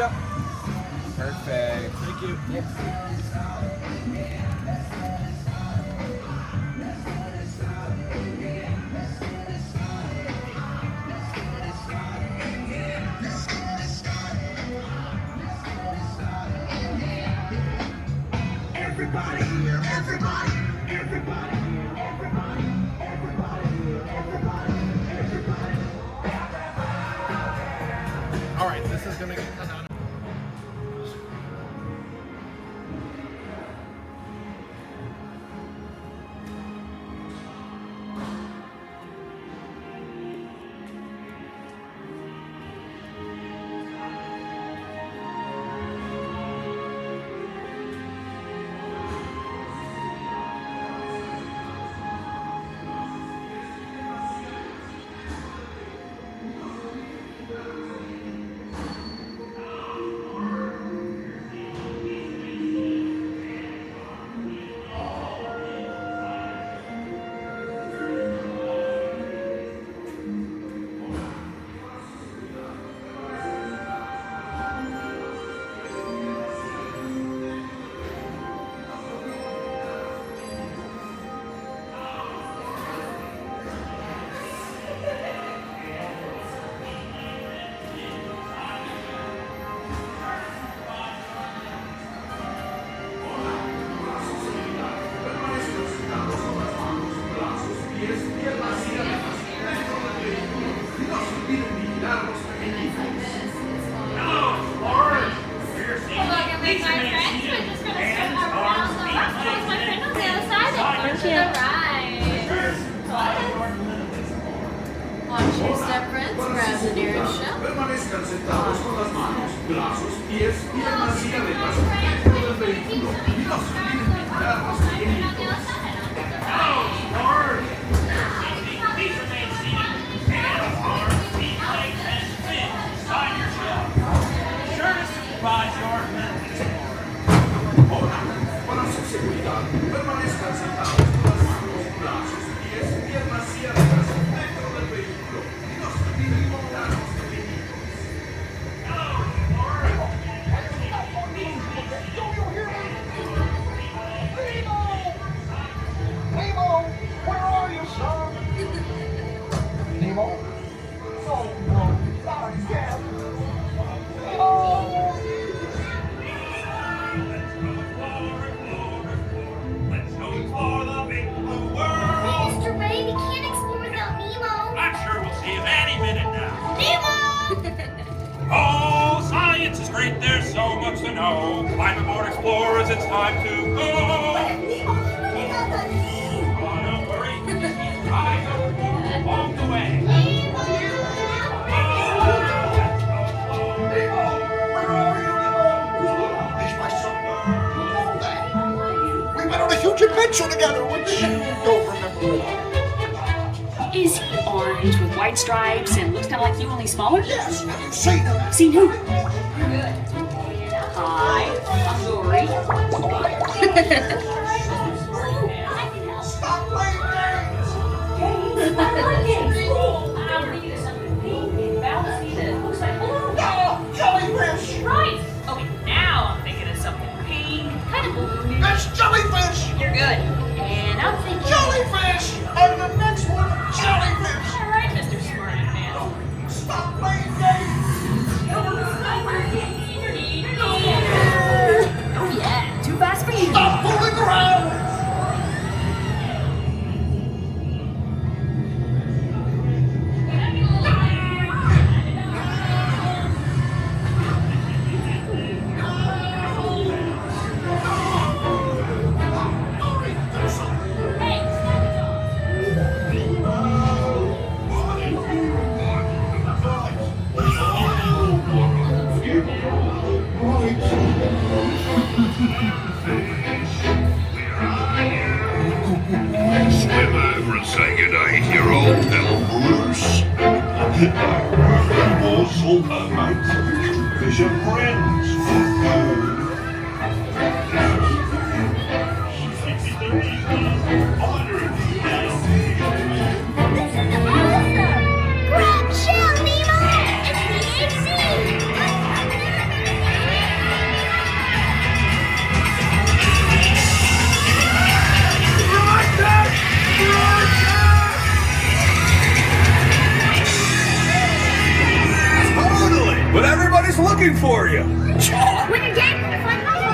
up. Perfect. Thank you. Yep. Everybody here, everybody, everybody, everybody, everybody, everybody. All right, this is gonna get cut out. Permanezcan sentados con las manos, brazos, pies y demás silla de paso dentro del vehículo y no se olviden de mirar a los pequeñitos. Please remain seated. Hands, arms, feet, legs, and fins. Sign yourself. Sure to supervise your movements. Ahora, para su seguridad, permanezcan sentados con las manos, brazos, pies y demás silla de paso dentro del vehículo y no se olviden de mirar a los pequeñitos. Nemo, where are you, son? Nemo? Oh, no, not again. Nemo! Let's go explore the big blue world. Mr. Ray, we can't explore without Nemo. I'm sure we'll see him any minute now. Nemo! Oh, science is great. There's so much to know. Climb aboard, explorers. It's time to go. Oh, don't worry. Eyes open along the way. We went on a huge adventure together, which you don't remember at all. Is he orange with white stripes and looks kind of like you, only smaller? Yes, have you seen him? Seen who? Hi, I'm Dory. Stop playing games! Oh, jellyfish! Right. Okay, now I'm thinking of something pink, kind of blue. That's jellyfish! You're good. And I'm thinking. Jellyfish! And the next one, jellyfish! All right, Mr. Smarty Pants. Stop playing games! Oh yeah, too fast for you. Stop fooling around! Swim over and say goodnight to your old pal Bruce. Was all her mates, fish and friends. Grab shell, Nemo! It's the AC! for you. When you're dead, when you're flying,